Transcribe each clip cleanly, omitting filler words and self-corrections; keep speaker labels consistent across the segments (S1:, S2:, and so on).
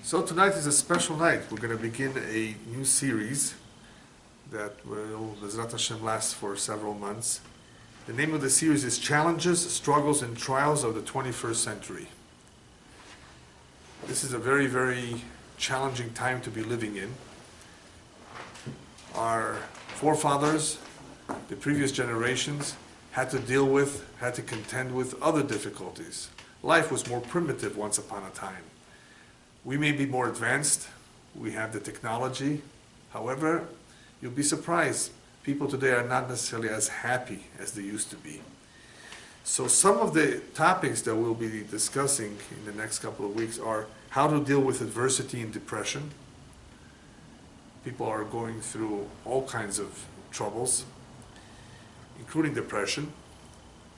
S1: So tonight is a special night. We're going to begin a new series that will, Bezrat Hashem, last for several months. The name of the series is Challenges, Struggles, and Trials of the 21st Century. This is a very, very challenging time to be living in. Our forefathers, the previous generations, had to contend with other difficulties. Life was more primitive once upon a time. We may be more advanced, we have the technology. However, you'll be surprised, people today are not necessarily as happy as they used to be. So some of the topics that we'll be discussing in the next couple of weeks are how to deal with adversity and depression. People are going through all kinds of troubles, including depression.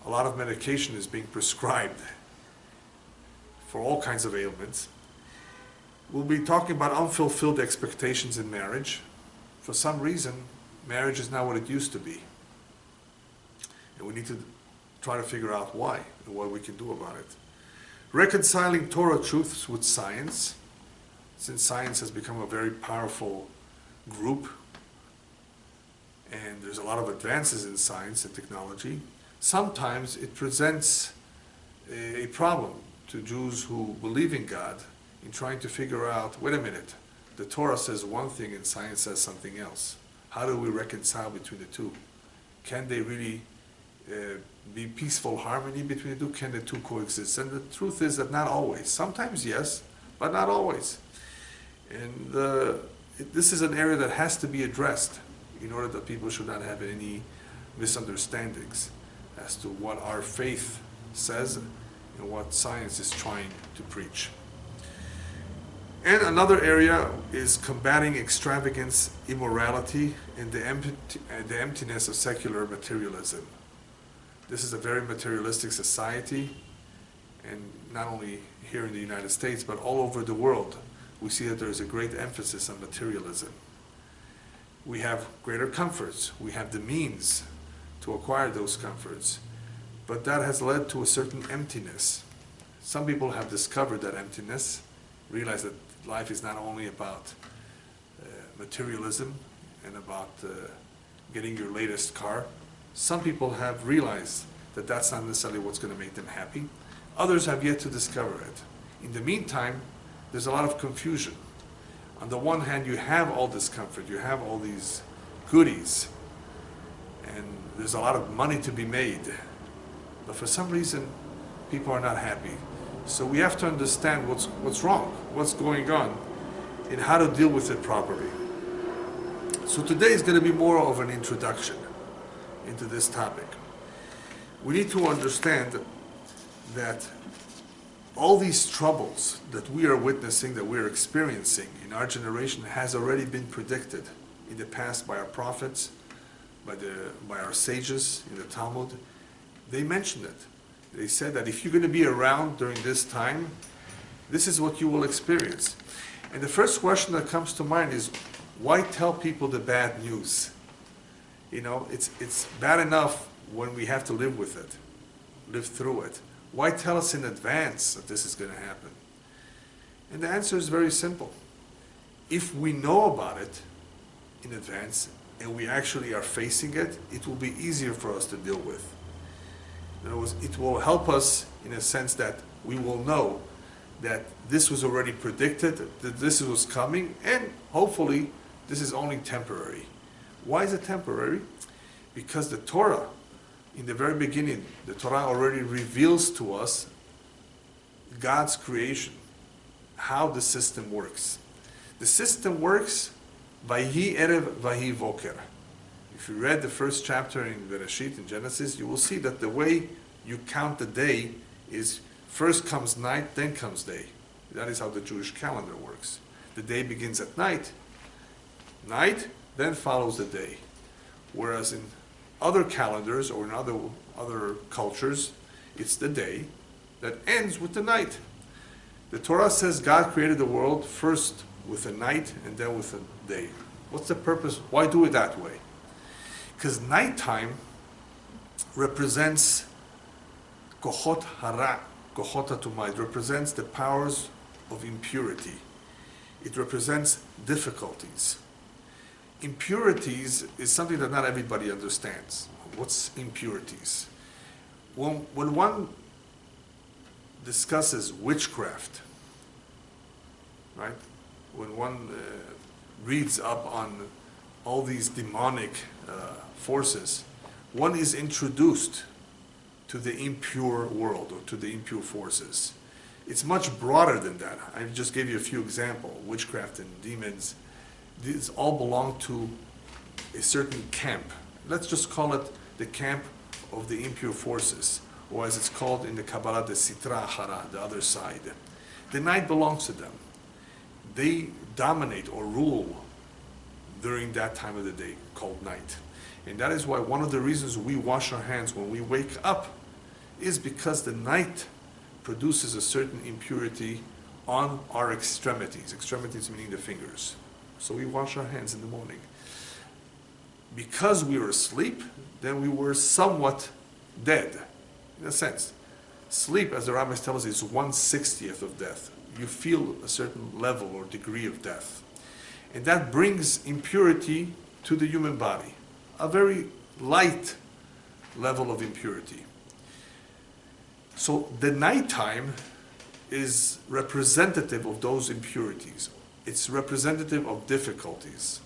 S1: A lot of medication is being prescribed for all kinds of ailments. We'll be talking about unfulfilled expectations in marriage. For some reason, marriage is not what it used to be. And we need to try to figure out why and what we can do about it. Reconciling Torah Truths with science. Since science has become a very powerful group, and there's a lot of advances in science and technology, sometimes it presents a problem to Jews who believe in God in trying to figure out, wait a minute, the Torah says one thing and science says something else. How do we reconcile between the two? Can they really be peaceful harmony between the two? Can the two coexist? And the truth is that not always. Sometimes yes, but not always. And this is an area that has to be addressed in order that people should not have any misunderstandings as to what our faith says and what science is trying to preach. And another area is combating extravagance, immorality, and the emptiness of secular materialism. This is a very materialistic society, and not only here in the United States, but all over the world. We see that there is a great emphasis on materialism. We have greater comforts. We have the means to acquire those comforts. But that has led to a certain emptiness. Some people have discovered that emptiness, realize that life is not only about materialism and about getting your latest car. Some people have realized that that's not necessarily what's going to make them happy. Others have yet to discover it. In the meantime, there's a lot of confusion. On the one hand, you have all this comfort, you have all these goodies, and there's a lot of money to be made. But for some reason, people are not happy. So we have to understand what's wrong, what's going on, and how to deal with it properly. So today is going to be more of an introduction into this topic. We need to understand that all these troubles that we are witnessing, that we are experiencing in our generation, has already been predicted in the past by our prophets, by our sages in the Talmud. They mentioned it. They said that if you're going to be around during this time, this is what you will experience. And the first question that comes to mind is, why tell people the bad news? You know, it's bad enough when we have to live with it, live through it. Why tell us in advance that this is going to happen? And the answer is very simple. If we know about it in advance and we actually are facing it, it will be easier for us to deal with. In other words, it will help us in a sense that we will know that this was already predicted, that this was coming, and hopefully this is only temporary. Why is it temporary? Because the Torah, in the very beginning, the Torah already reveals to us God's creation, how the system works. The system works Vayhi Erev Vayhi Voker. If you read the first chapter in Bereshit, in Genesis, you will see that the way you count the day is first comes night, then comes day. That is how the Jewish calendar works. The day begins at night, then follows the day. Whereas in other calendars or in other cultures, it's the day that ends with the night. The Torah says God created the world first with a night and then with a day. What's the purpose? Why do it that way? Because nighttime represents Kohot Hara, Kohot HaTumah. It represents the powers of impurity. It represents difficulties. Impurities is something that not everybody understands. What's impurities? When one discusses witchcraft, right? When one reads up on all these demonic forces, one is introduced to the impure world or to the impure forces. It's much broader than that. I just gave you a few examples. Witchcraft and demons, these all belong to a certain camp. Let's just call it the camp of the impure forces, or as it's called in the Kabbalah, the Sitra Achara, the other side. The night belongs to them. They dominate or rule during that time of the day called night. And that is why one of the reasons we wash our hands when we wake up is because the night produces a certain impurity on our extremities. Extremities meaning the fingers. So we wash our hands in the morning. Because we were asleep, then we were somewhat dead, in a sense. Sleep, as the rabbis tell us, is 1/60th of death. You feel a certain level or degree of death. And that brings impurity to the human body. A very light level of impurity. So the nighttime is representative of those impurities. It's representative of difficulties.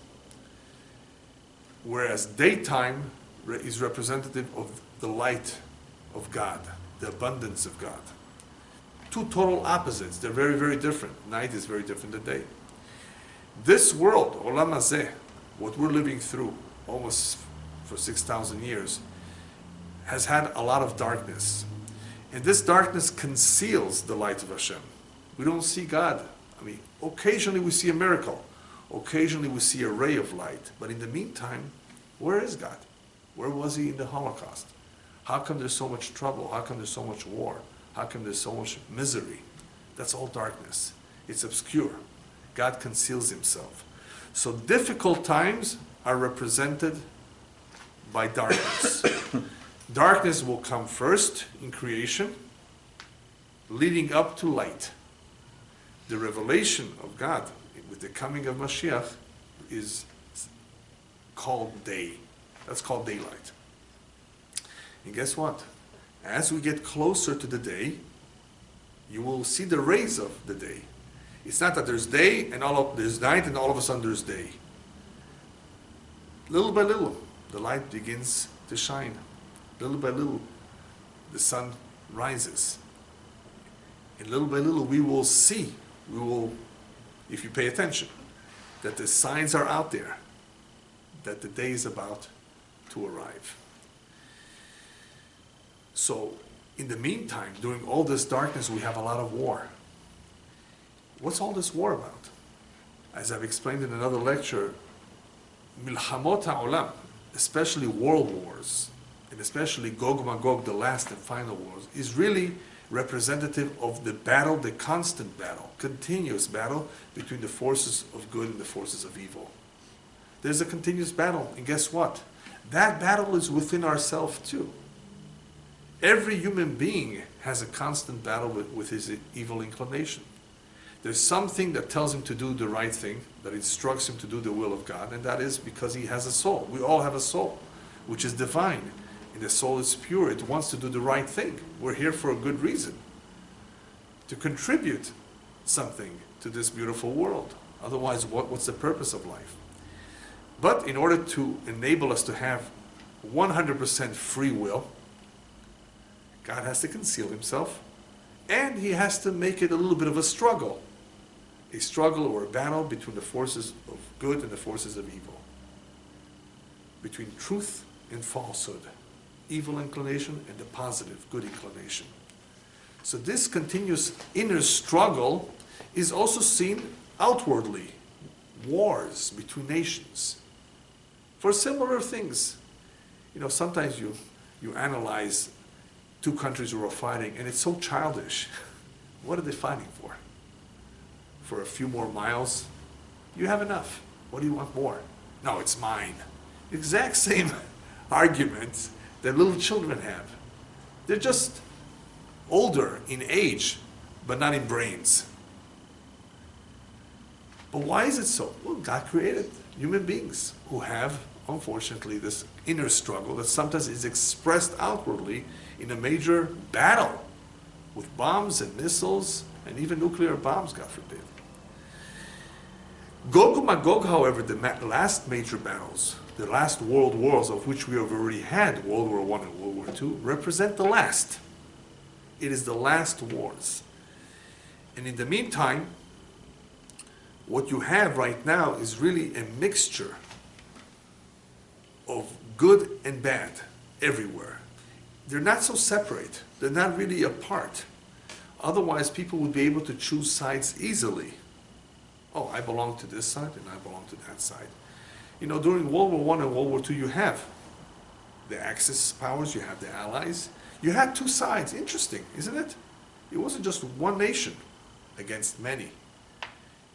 S1: Whereas daytime is representative of the light of God, the abundance of God. Two total opposites. They're very, very different. Night is very different than day. This world, Olam Hazeh, what we're living through almost for 6,000 years, has had a lot of darkness. And this darkness conceals the light of Hashem. We don't see God. I mean, occasionally we see a miracle. Occasionally we see a ray of light. But in the meantime, where is God? Where was he in the Holocaust? How come there's so much trouble? How come there's so much war? How come there's so much misery? That's all darkness. It's obscure. God conceals himself. So difficult times are represented by darkness. Darkness will come first in creation, leading up to light. The revelation of God with the coming of Mashiach is called day. That's called daylight. And guess what? As we get closer to the day, you will see the rays of the day. It's not that there's day and there's night and all of a sudden there's day. Little by little, the light begins to shine. Little by little, the sun rises. And little by little, we will see, if you pay attention, that the signs are out there, that the day is about to arrive. So, in the meantime, during all this darkness, we have a lot of war. What's all this war about? As I've explained in another lecture, Milhamot HaOlam, especially world wars, and especially Gog Magog, the last and final wars, is really representative of the battle, the constant battle, continuous battle between the forces of good and the forces of evil. There's a continuous battle, and guess what? That battle is within ourselves too. Every human being has a constant battle with his evil inclination. There's something that tells him to do the right thing, that instructs him to do the will of God, and that is because he has a soul. We all have a soul, which is divine. And the soul is pure. It wants to do the right thing. We're here for a good reason, to contribute something to this beautiful world. Otherwise, what's the purpose of life? But in order to enable us to have 100% free will, God has to conceal himself, and he has to make it a little bit of a struggle or a battle between the forces of good and the forces of evil, between truth and falsehood, evil inclination and the positive, good inclination. So this continuous inner struggle is also seen outwardly, wars between nations, for similar things. You know, sometimes you analyze two countries who are fighting, and it's so childish. What are they fighting for? For a few more miles? You have enough. What do you want more? No, it's mine. Exact same arguments that little children have. They're just older in age, but not in brains. But why is it so? Well, God created human beings who have, unfortunately, this inner struggle that sometimes is expressed outwardly in a major battle with bombs and missiles and even nuclear bombs, God forbid. Gog and Magog, however, the last major battles, the last world wars of which we have already had, World War I and World War II, represent the last. It is the last wars. And in the meantime, what you have right now is really a mixture of good and bad everywhere. They're not so separate. They're not really apart. Otherwise, people would be able to choose sides easily. Oh, I belong to this side and I belong to that side. You know, during World War I and World War II, you have the Axis powers, you have the Allies. You had two sides. Interesting, isn't it? It wasn't just one nation against many.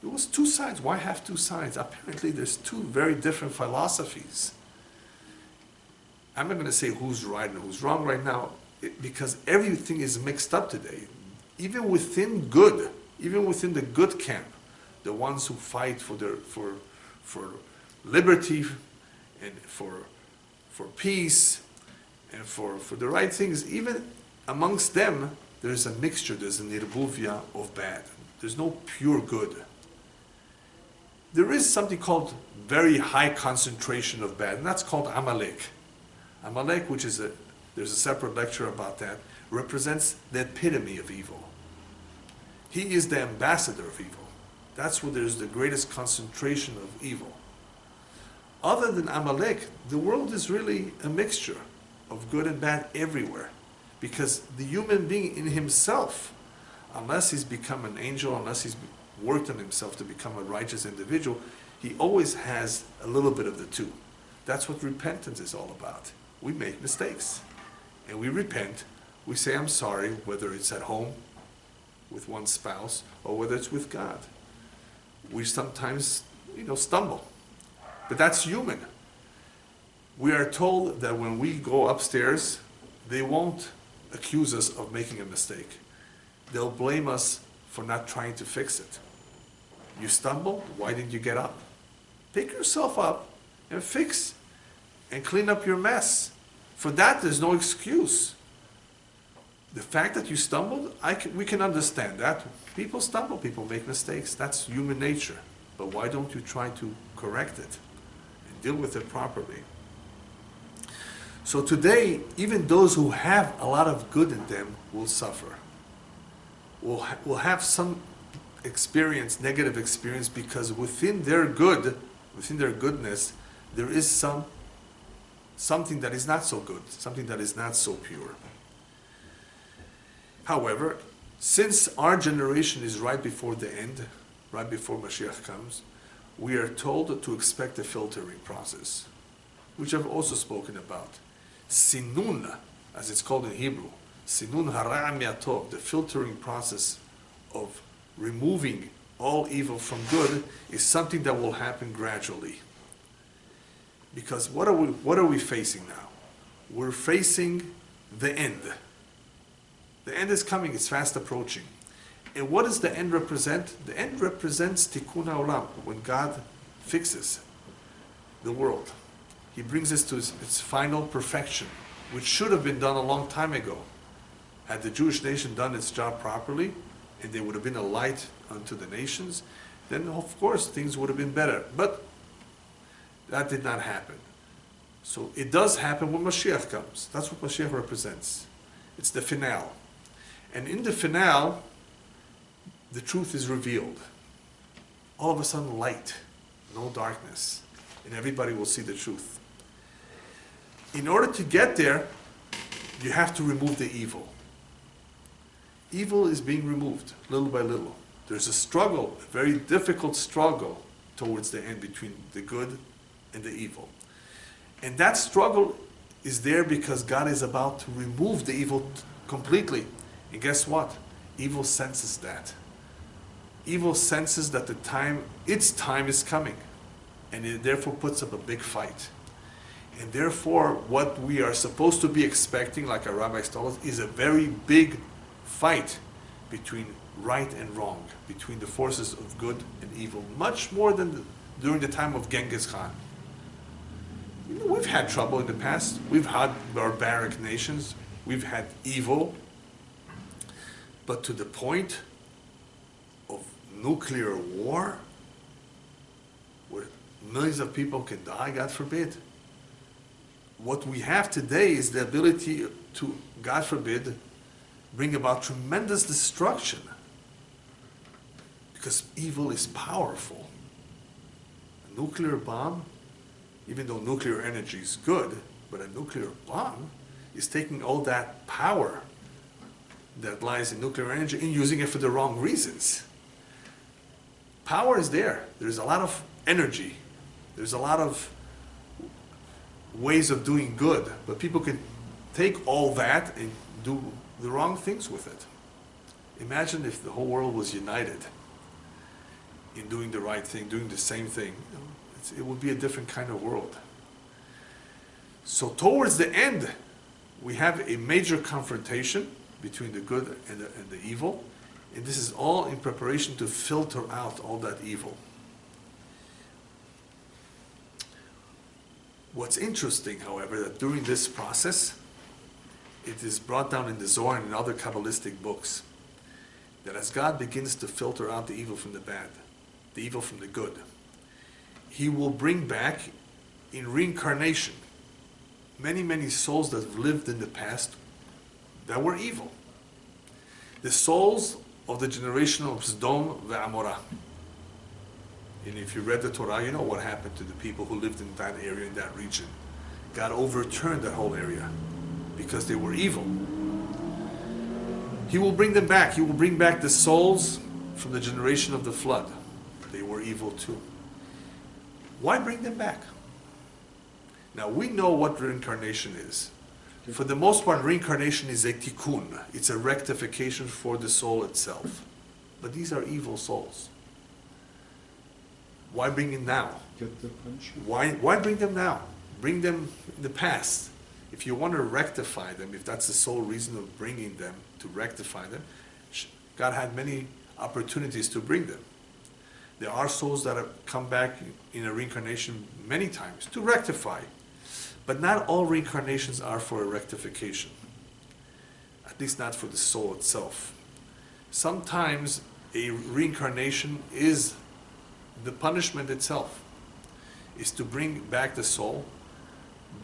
S1: It was two sides. Why have two sides? Apparently, there's two very different philosophies. I'm not going to say who's right and who's wrong right now, because everything is mixed up today. Even within good, even within the good camp, the ones who fight for liberty and for peace and for the right things, even amongst them, there's a mixture, there's an irbuvia of bad. There's no pure good. There is something called very high concentration of bad, and that's called Amalek. Amalek, which is there's a separate lecture about that, represents the epitome of evil. He is the ambassador of evil. That's where there's the greatest concentration of evil. Other than Amalek, the world is really a mixture of good and bad everywhere. Because the human being in himself, unless he's become an angel, unless he's worked on himself to become a righteous individual, he always has a little bit of the two. That's what repentance is all about. We make mistakes. And we repent. We say, I'm sorry, whether it's at home with one's spouse or whether it's with God. We sometimes, stumble. But that's human. We are told that when we go upstairs, they won't accuse us of making a mistake. They'll blame us for not trying to fix it. You stumbled, why didn't you get up? Pick yourself up and fix and clean up your mess. For that, there's no excuse. The fact that you stumbled, we can understand that. People stumble, people make mistakes. That's human nature. But why don't you try to correct it and deal with it properly? So today, even those who have a lot of good in them will suffer. Will have some experience, negative experience, because within their good, within their goodness, there is something that is not so good, something that is not so pure. However, since our generation is right before the end, right before Mashiach comes, we are told to expect a filtering process, which I've also spoken about. Sinun, as it's called in Hebrew, Sinun hara mi'atov, the filtering process of removing all evil from good, is something that will happen gradually. Because what are we facing now? We're facing the end. The end is coming, it's fast approaching. And what does the end represent? The end represents tikkun haolam, when God fixes the world. He brings us to its final perfection, which should have been done a long time ago. Had the Jewish nation done its job properly, and they would have been a light unto the nations, then of course things would have been better. But that did not happen. So it does happen when Mashiach comes. That's what Mashiach represents. It's the finale. And in the finale, the truth is revealed. All of a sudden, light, no darkness, and everybody will see the truth. In order to get there, you have to remove the evil. Evil is being removed little by little. There's a struggle, a very difficult struggle towards the end between the good and the evil. And that struggle is there because God is about to remove the evil completely. And guess what? Evil senses that. Evil senses that its time is coming. And it therefore puts up a big fight. And therefore, what we are supposed to be expecting, like our rabbis told us, is a very big fight between right and wrong, between the forces of good and evil, much more than during the time of Genghis Khan. You know, we've had trouble in the past. We've had barbaric nations. We've had evil. But to the point of nuclear war, where millions of people can die, God forbid. What we have today is the ability to, God forbid, bring about tremendous destruction. Because evil is powerful. A nuclear bomb, even though nuclear energy is good, but a nuclear bomb is taking all that power that lies in nuclear energy and using it for the wrong reasons. Power is there. There's a lot of energy. There's a lot of ways of doing good, but people can take all that and do the wrong things with it. Imagine if the whole world was united in doing the right thing, doing the same thing. It would be a different kind of world. So towards the end, we have a major confrontation between the good and the evil, and this is all in preparation to filter out all that evil. What's interesting, however, that during this process, it is brought down in the Zohar and in other Kabbalistic books, that as God begins to filter out the evil from the bad, the evil from the good, He will bring back in reincarnation many, many souls that have lived in the past that were evil. The souls of the generation of Sodom ve'Amorah. And if you read the Torah, you know what happened to the people who lived in that area, in that region. God overturned that whole area because they were evil. He will bring them back. He will bring back the souls from the generation of the flood. They were evil too. Why bring them back? Now we know what reincarnation is. For the most part, reincarnation is a tikkun. It's a rectification for the soul itself. But these are evil souls. Why bring them now?
S2: Get the punishment.
S1: Why bring them now? Bring them in the past. If you want to rectify them, if that's the sole reason of bringing them, to rectify them, God had many opportunities to bring them. There are souls that have come back in a reincarnation many times to rectify. But not all reincarnations are for a rectification. At least not for the soul itself. Sometimes a reincarnation is the punishment itself, is to bring back the soul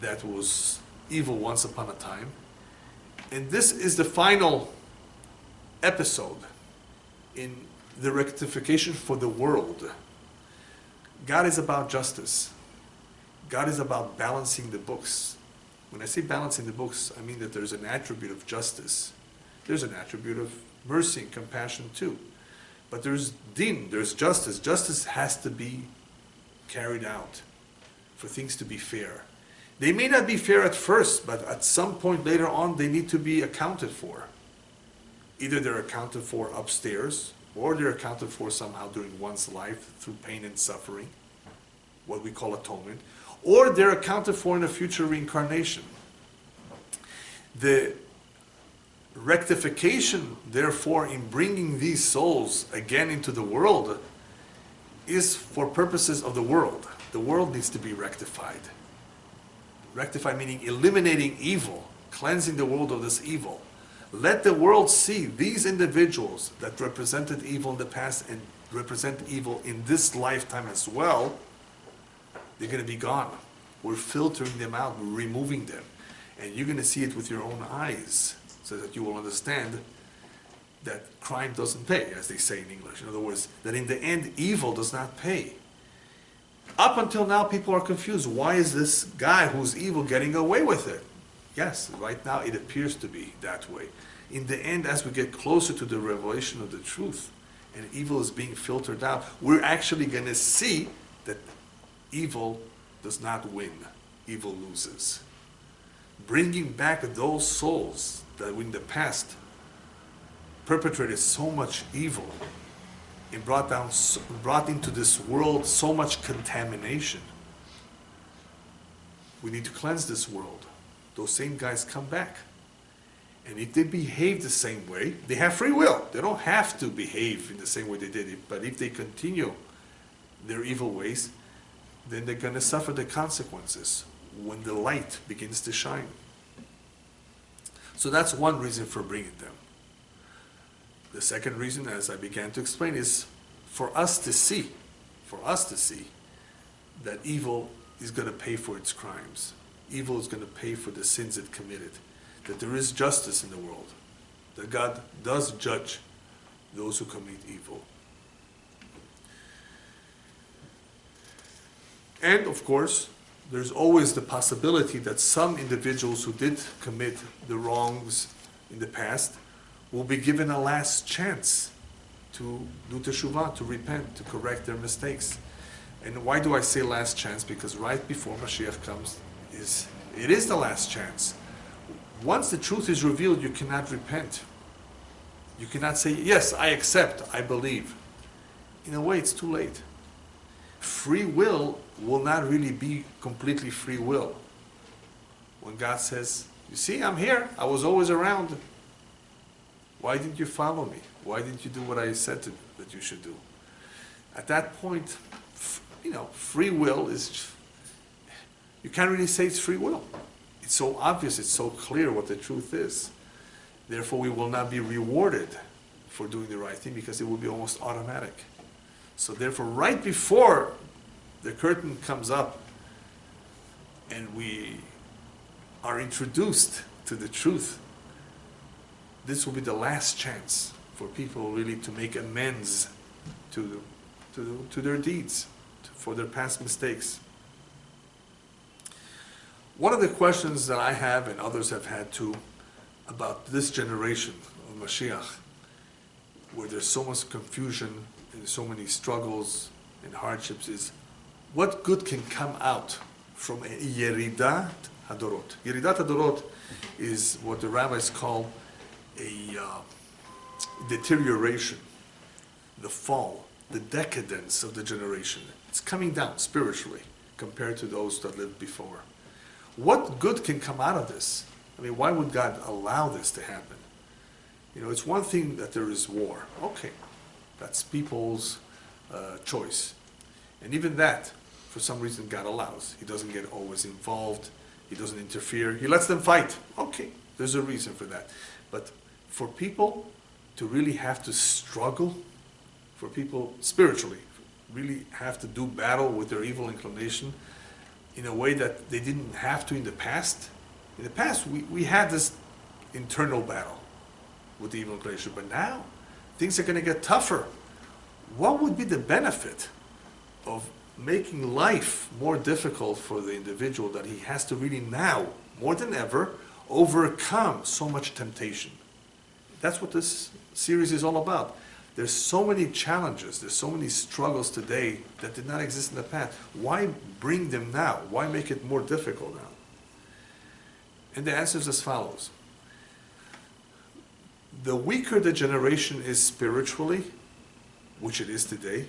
S1: that was evil once upon a time. And this is the final episode in the rectification for the world. God is about justice. God is about balancing the books. When I say balancing the books, I mean that there's an attribute of justice. There's an attribute of mercy and compassion too. But there's din, there's justice. Justice has to be carried out for things to be fair. They may not be fair at first, but at some point later on, they need to be accounted for. Either they're accounted for upstairs, or they're accounted for somehow during one's life through pain and suffering, what we call atonement, or they're accounted for in a future reincarnation. The rectification, therefore, in bringing these souls again into the world is for purposes of the world. The world needs to be rectified. Rectified meaning eliminating evil, cleansing the world of this evil. Let the world see these individuals that represented evil in the past and represent evil in this lifetime as well. They're going to be gone. We're filtering them out, we're removing them. And you're going to see it with your own eyes so that you will understand that crime doesn't pay, as they say in English. In other words, that in the end, evil does not pay. Up until now, people are confused. Why is this guy who's evil getting away with it? Yes, right now it appears to be that way. In the end, as we get closer to the revelation of the truth and evil is being filtered out, we're actually going to see that evil does not win. Evil loses. Bringing back those souls that in the past perpetrated so much evil and brought into this world so much contamination. We need to cleanse this world. Those same guys come back. And if they behave the same way, they have free will. They don't have to behave in the same way they did it. But if they continue their evil ways, then they're going to suffer the consequences when the light begins to shine. So that's one reason for bringing them. The second reason, as I began to explain, is for us to see that evil is going to pay for its crimes. Evil is going to pay for the sins it committed. That there is justice in the world. That God does judge those who commit evil. And of course, there's always the possibility that some individuals who did commit the wrongs in the past will be given a last chance to do teshuvah, to repent, to correct their mistakes. And why do I say last chance? Because right before Mashiach comes, it is the last chance. Once the truth is revealed, you cannot repent. You cannot say, yes, I accept, I believe. In a way, it's too late. Free will not really be completely free will. When God says, you see, I'm here, I was always around. Why didn't you follow me? Why didn't you do what I said that you should do? At that point, free will is, you can't really say it's free will. It's so obvious, it's so clear what the truth is. Therefore, we will not be rewarded for doing the right thing because it will be almost automatic. So therefore, right before the curtain comes up and we are introduced to the truth, this will be the last chance for people really to make amends to their deeds, for their past mistakes. One of the questions that I have and others have had too about this generation of Mashiach, where there's so much confusion and so many struggles and hardships, is what good can come out from a Yeridat Hadorot? Yeridat Hadorot is what the rabbis call a deterioration, the fall, the decadence of the generation. It's coming down spiritually compared to those that lived before. What good can come out of this? I mean, why would God allow this to happen? It's one thing that there is war. Okay, that's people's choice. And even that, for some reason, God allows. He doesn't get always involved. He doesn't interfere. He lets them fight. Okay, there's a reason for that. But for people to really have to struggle, for people spiritually, really have to do battle with their evil inclination in a way that they didn't have to in the past. In the past, we had this internal battle with the evil inclination, but now things are going to get tougher. What would be the benefit of making life more difficult for the individual that he has to really now, more than ever, overcome so much temptation? That's what this series is all about. There's so many challenges, there's so many struggles today that did not exist in the past. Why bring them now? Why make it more difficult now? And the answer is as follows. The weaker the generation is spiritually, which it is today,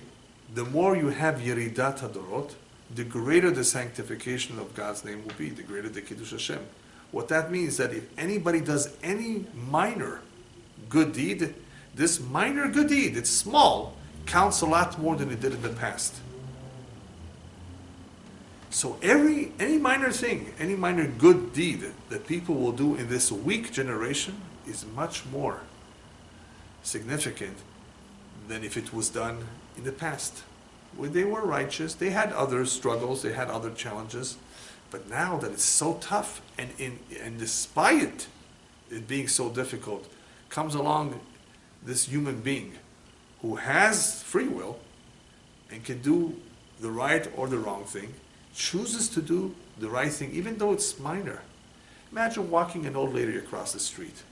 S1: the more you have Yeridat Hadorot, the greater the sanctification of God's name will be, the greater the Kiddush Hashem. What that means is that if anybody does any minor good deed, this minor good deed, it's small, counts a lot more than it did in the past. So any minor thing, any minor good deed that people will do in this weak generation is much more significant than if it was done in the past. When they were righteous, they had other struggles, they had other challenges, but now that it's so tough, and despite it being so difficult, comes along this human being who has free will and can do the right or the wrong thing, chooses to do the right thing, even though it's minor. Imagine walking an old lady across the street.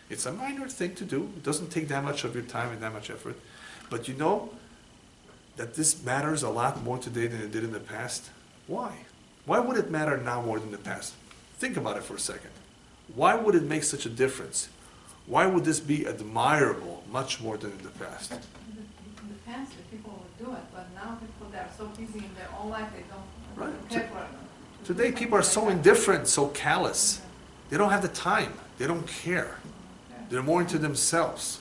S1: It's a minor thing to do. It doesn't take that much of your time and that much effort. But you know that this matters a lot more today than it did in the past. Why? Why would it matter now more than the past? Think about it for a second. Why would it make such a difference? Why would this be admirable much more than in the past?
S2: In the past, the people would do it, but now people, they are so busy in their own life, they don't care for it.
S1: Today, people are so indifferent, so callous. They don't have the time. They don't care. They're more into themselves.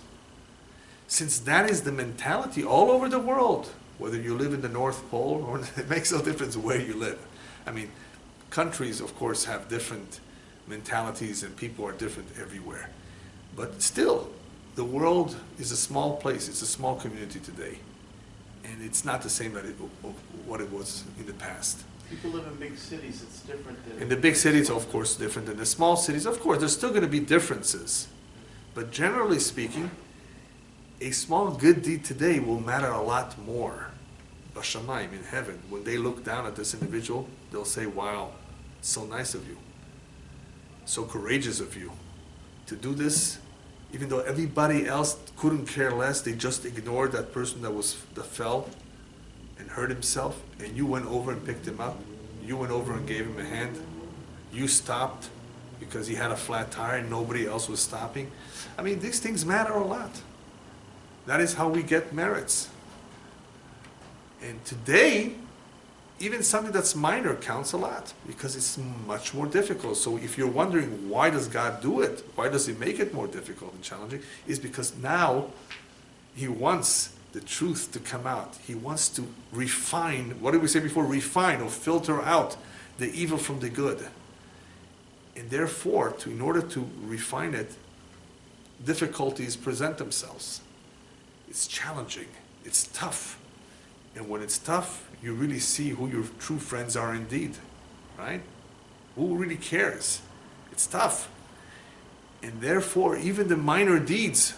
S1: Since that is the mentality all over the world, whether you live in the North Pole or it makes no difference where you live. I mean, countries, of course, have different mentalities and people are different everywhere. But still, the world is a small place. It's a small community today. And it's not the same as what it was in the past.
S3: People live in big cities, it's different than...
S1: In the big cities, of course, different than the small cities. Of course, there's still going to be differences. But generally speaking, a small good deed today will matter a lot more. Bashamayim, in heaven, when they look down at this individual, they'll say, wow, it's so nice of you. So courageous of you to do this. Even though everybody else couldn't care less, they just ignored that person that fell and hurt himself, and you went over and picked him up. You went over and gave him a hand. You stopped because he had a flat tire and nobody else was stopping. I mean, these things matter a lot. That is how we get merits. And today, even something that's minor counts a lot because it's much more difficult. So if you're wondering why does God do it, why does he make it more difficult and challenging, is because now he wants the truth to come out. He wants to refine, what did we say before? Refine or filter out the evil from the good. And therefore, in order to refine it, difficulties present themselves. It's challenging. It's tough. And when it's tough, you really see who your true friends are indeed, right? Who really cares? It's tough. And therefore, even the minor deeds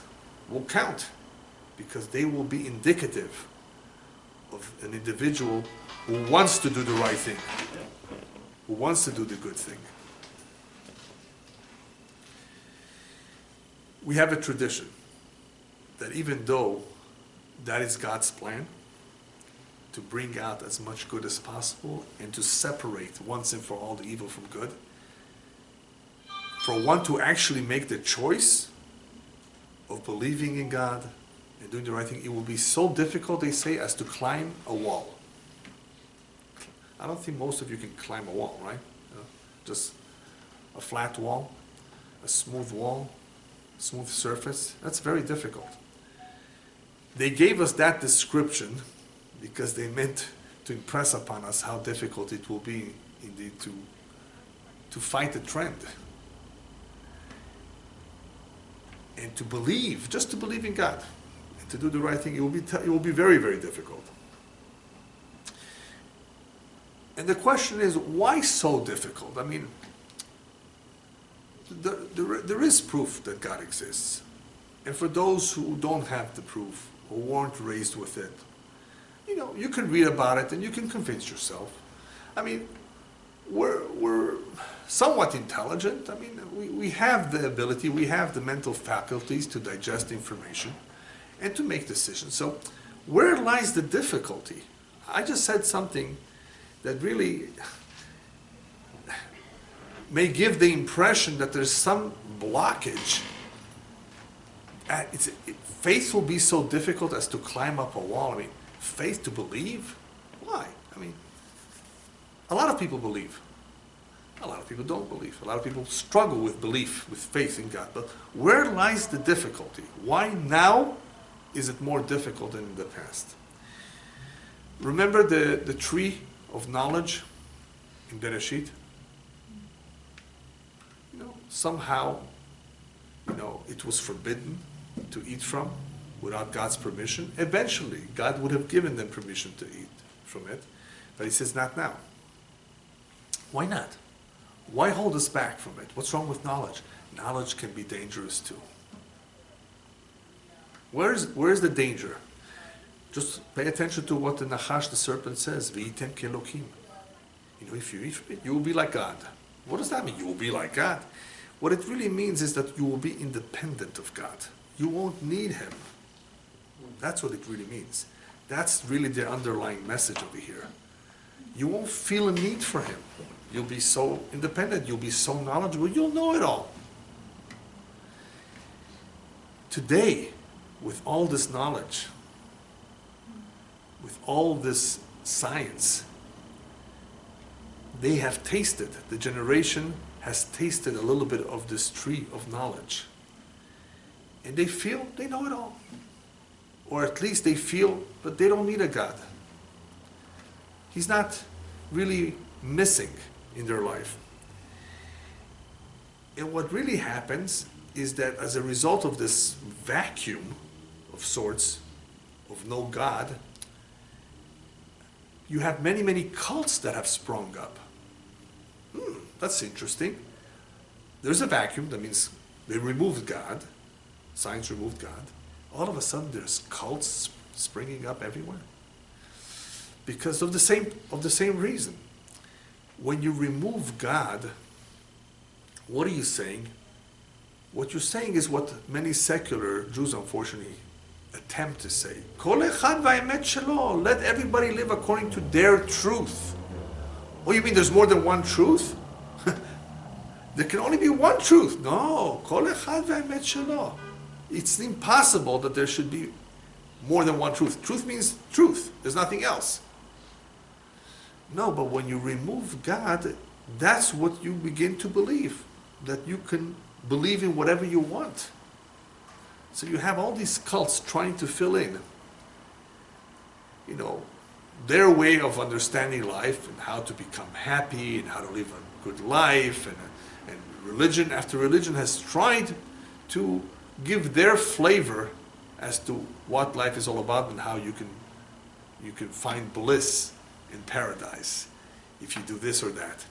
S1: will count because they will be indicative of an individual who wants to do the right thing, who wants to do the good thing. We have a tradition that even though that is God's plan, to bring out as much good as possible and to separate once and for all the evil from good, for one to actually make the choice of believing in God and doing the right thing, it will be so difficult, they say, as to climb a wall. I don't think most of you can climb a wall, right? Just a flat wall, a smooth wall, smooth surface. That's very difficult. They gave us that description because they meant to impress upon us how difficult it will be indeed to fight the trend. And to believe, just to believe in God, and to do the right thing, it will be very, very difficult. And the question is, why so difficult? I mean, there is proof that God exists. And for those who don't have the proof, or weren't raised with it, you know, you can read about it and you can convince yourself. I mean, we're somewhat intelligent. I mean, we have the ability, we have the mental faculties to digest information and to make decisions. So where lies the difficulty? I just said something that really may give the impression that there's some blockage. Faith will be so difficult as to climb up a wall. I mean, faith to believe? Why? I mean, a lot of people believe. A lot of people don't believe. A lot of people struggle with belief, with faith in God. But where lies the difficulty? Why now is it more difficult than in the past? Remember the tree of knowledge in Bereshit? You know, somehow, you know, it was forbidden to eat from without God's permission. Eventually, God would have given them permission to eat from it. But he says, not now. Why not? Why hold us back from it? What's wrong with knowledge? Knowledge can be dangerous too. Where's the danger? Just pay attention to what the Nachash, the serpent, says. V'yitem kelokim. You know, if you eat from it, you will be like God. What does that mean? You will be like God. What it really means is that you will be independent of God. You won't need him. That's what it really means. That's really the underlying message over here. You won't feel a need for him. You'll be so independent. You'll be so knowledgeable. You'll know it all. Today, with all this knowledge, with all this science, they have tasted, the generation has tasted a little bit of this tree of knowledge. And they feel they know it all. Or at least they feel that they don't need a God. He's not really missing in their life. And what really happens is that as a result of this vacuum of sorts, of no God, you have many, many cults that have sprung up. That's interesting. There's a vacuum, that means they removed God, science removed God. All of a sudden there's cults springing up everywhere. Because of the same reason. When you remove God, what are you saying? What you're saying is what many secular Jews, unfortunately, attempt to say. Kol echad v'emet shelo. Let everybody live according to their truth. Oh, you mean there's more than one truth? There can only be one truth. No. Kol echad v'emet shelo. It's impossible that there should be more than one truth. Truth means truth. There's nothing else. No, but when you remove God, that's what you begin to believe. That you can believe in whatever you want. So you have all these cults trying to fill in, their way of understanding life and how to become happy and how to live a good life. And religion after religion has tried to give their flavor as to what life is all about and how you can find bliss in paradise if you do this or that.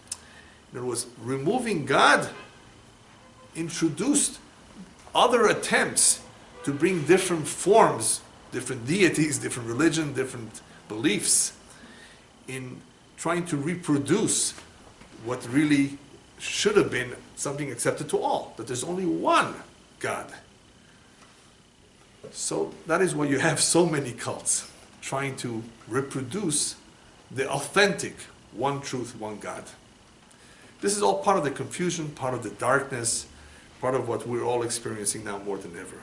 S1: In other words, removing God introduced other attempts to bring different forms, different deities, different religion, different beliefs in trying to reproduce what really should have been something accepted to all, that there's only one God. So that is why you have so many cults trying to reproduce the authentic one truth, one God. This is all part of the confusion, part of the darkness, part of what we're all experiencing now more than ever.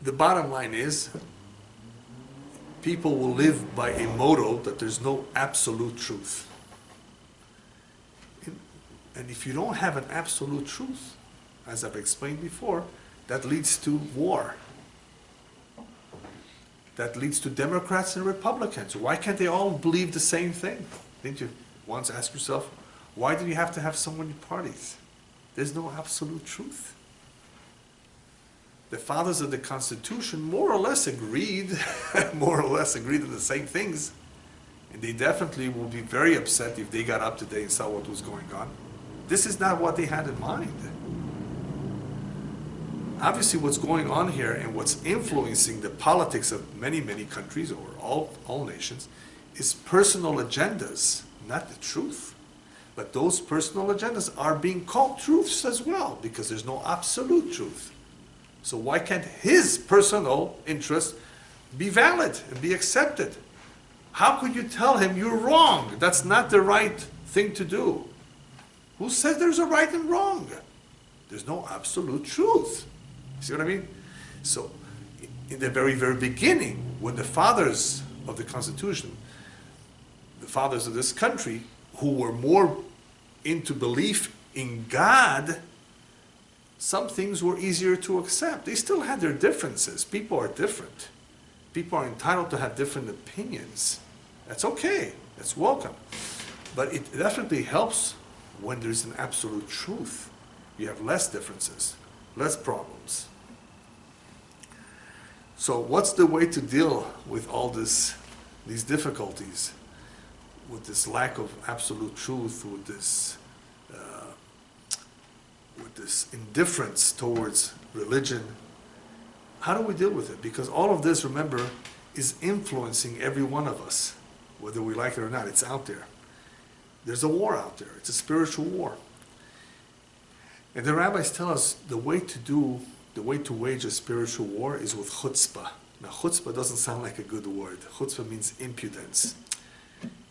S1: The bottom line is, people will live by a motto that there's no absolute truth. And if you don't have an absolute truth, as I've explained before, that leads to war. That leads to Democrats and Republicans. Why can't they all believe the same thing? Didn't you once ask yourself, why do you have to have so many parties? There's no absolute truth. The fathers of the Constitution more or less agreed on the same things. And they definitely will be very upset if they got up today and saw what was going on. This is not what they had in mind. Obviously what's going on here and what's influencing the politics of many, many countries, or all nations, is personal agendas, not the truth. But those personal agendas are being called truths as well, because there's no absolute truth. So why can't his personal interest be valid and be accepted? How could you tell him you're wrong? That's not the right thing to do. Who says there's a right and wrong? There's no absolute truth. See what I mean? So in the very, very beginning, when the fathers of the Constitution, the fathers of this country, who were more into belief in God, some things were easier to accept. They still had their differences. People are different. People are entitled to have different opinions. That's okay. That's welcome. But it definitely helps when there's an absolute truth. You have less differences, less problems. So what's the way to deal with all these difficulties, with this lack of absolute truth, with this indifference towards religion? How do we deal with it? Because all of this, remember, is influencing every one of us, whether we like it or not. It's out there. There's a war out there. It's a spiritual war. And the rabbis tell us the way to wage a spiritual war is with chutzpah. Now, chutzpah doesn't sound like a good word. Chutzpah means impudence.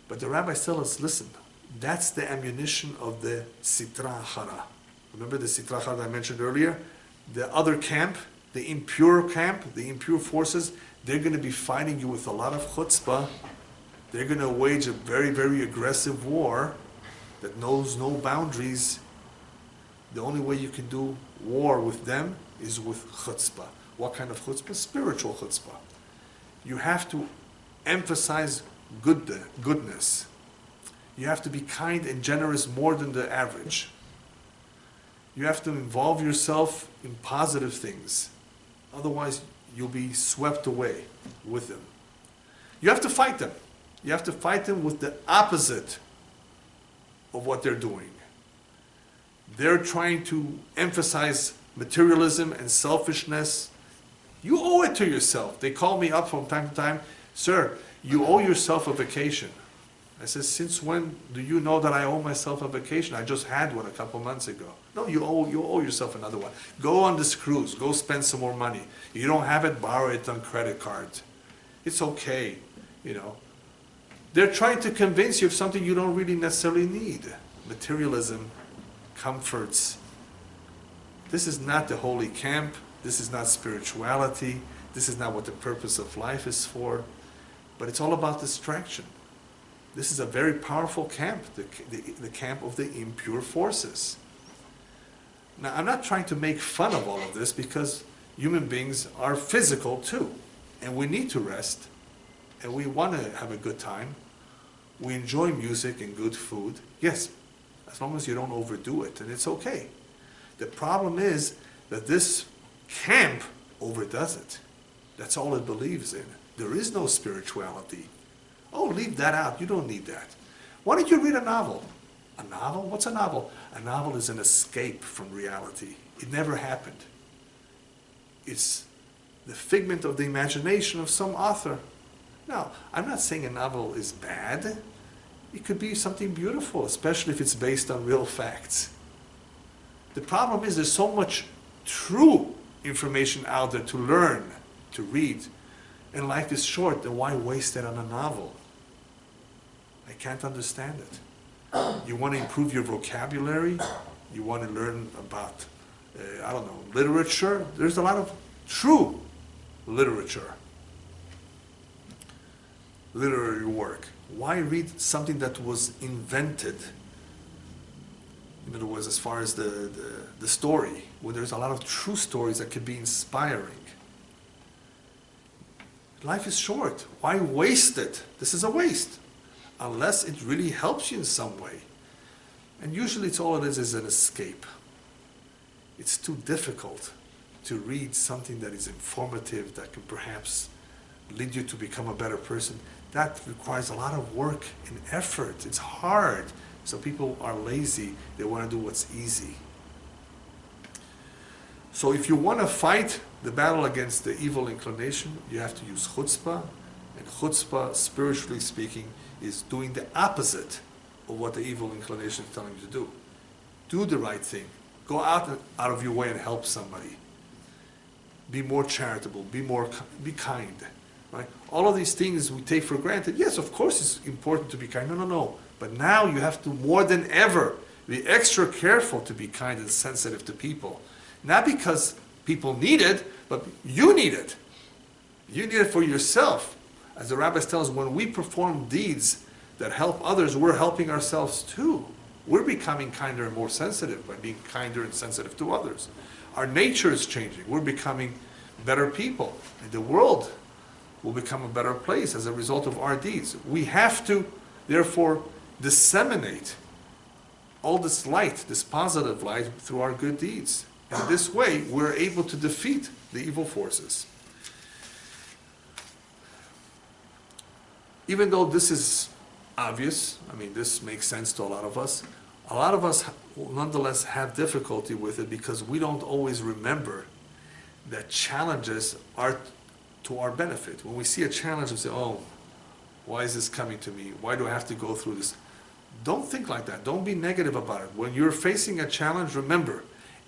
S1: But the rabbis tell us, listen, that's the ammunition of the sitra achara. Remember the sitra achara I mentioned earlier? The other camp, the impure forces, they're going to be fighting you with a lot of chutzpah. They're going to wage a very, very aggressive war. that knows no boundaries, the only way you can do war with them is with chutzpah. What kind of chutzpah? Spiritual chutzpah. You have to emphasize goodness. You have to be kind and generous more than the average. You have to involve yourself in positive things. Otherwise, you'll be swept away with them. You have to fight them. You have to fight them with the opposite of what they're doing. They're trying to emphasize materialism and selfishness. You owe it to yourself. They call me up from time to time, "Sir, you owe yourself a vacation." I said, "Since when do you know that I owe myself a vacation? I just had one a couple months ago." "No, you owe yourself another one. Go on this cruise. Go spend some more money. You don't have it, borrow it on credit card. It's okay, you know." They're trying to convince you of something you don't really necessarily need. Materialism, comforts. This is not the holy camp. This is not spirituality. This is not what the purpose of life is for. But it's all about distraction. This is a very powerful camp, the camp of the impure forces. Now, I'm not trying to make fun of all of this because human beings are physical too. And we need to rest. And we want to have a good time. We enjoy music and good food. Yes, as long as you don't overdo it, and it's okay. The problem is that this camp overdoes it. That's all it believes in. There is no spirituality. Oh, leave that out. You don't need that. Why don't you read a novel? A novel? What's a novel? A novel is an escape from reality. It never happened. It's the figment of the imagination of some author. Now, I'm not saying a novel is bad. It could be something beautiful, especially if it's based on real facts. The problem is there's so much true information out there to learn, to read, and life is short, then why waste it on a novel? I can't understand it. You want to improve your vocabulary? You want to learn about, I don't know, literature? There's a lot of true literature. Literary work. Why read something that was invented? In other words, as far as the story, when there's a lot of true stories that could be inspiring. Life is short. Why waste it? This is a waste. Unless it really helps you in some way. And usually it's all it is an escape. It's too difficult to read something that is informative, that can perhaps lead you to become a better person. That requires a lot of work and effort. It's hard. So people are lazy. They want to do what's easy. So if you want to fight the battle against the evil inclination, you have to use chutzpah. And chutzpah, spiritually speaking, is doing the opposite of what the evil inclination is telling you to do. Do the right thing. Go out of your way and help somebody. Be more charitable. Be kind. Right? All of these things we take for granted. Yes, of course it's important to be kind. No. But now you have to, more than ever, be extra careful to be kind and sensitive to people. Not because people need it, but you need it. You need it for yourself. As the rabbis tell us, when we perform deeds that help others, we're helping ourselves too. We're becoming kinder and more sensitive by being kinder and sensitive to others. Our nature is changing. We're becoming better people. And the world will become a better place as a result of our deeds. We have to, therefore, disseminate all this light, this positive light, through our good deeds. And this way, we're able to defeat the evil forces. Even though this is obvious, I mean, this makes sense to a lot of us nonetheless have difficulty with it because we don't always remember that challenges are to our benefit. When we see a challenge, we say, oh, why is this coming to me? Why do I have to go through this? Don't think like that. Don't be negative about it. When you're facing a challenge, remember,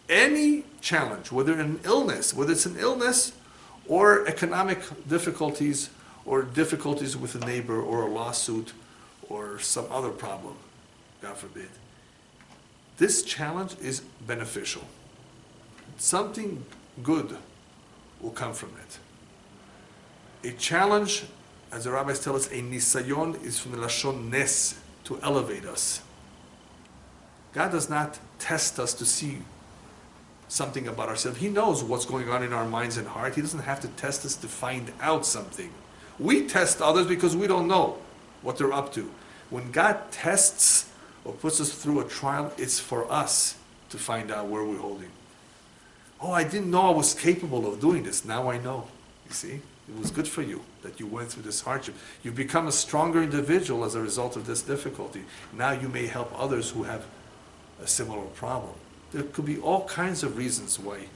S1: any challenge, whether it's an illness or economic difficulties or difficulties with a neighbor or a lawsuit or some other problem, God forbid, this challenge is beneficial. Something good will come from it. A challenge, as the rabbis tell us, a nisayon is from the lashon nes, to elevate us. God does not test us to see something about ourselves. He knows what's going on in our minds and heart. He doesn't have to test us to find out something. We test others because we don't know what they're up to. When God tests or puts us through a trial, it's for us to find out where we're holding. Oh, I didn't know I was capable of doing this. Now I know. You see? It was good for you that you went through this hardship. You've become a stronger individual as a result of this difficulty. Now you may help others who have a similar problem. There could be all kinds of reasons why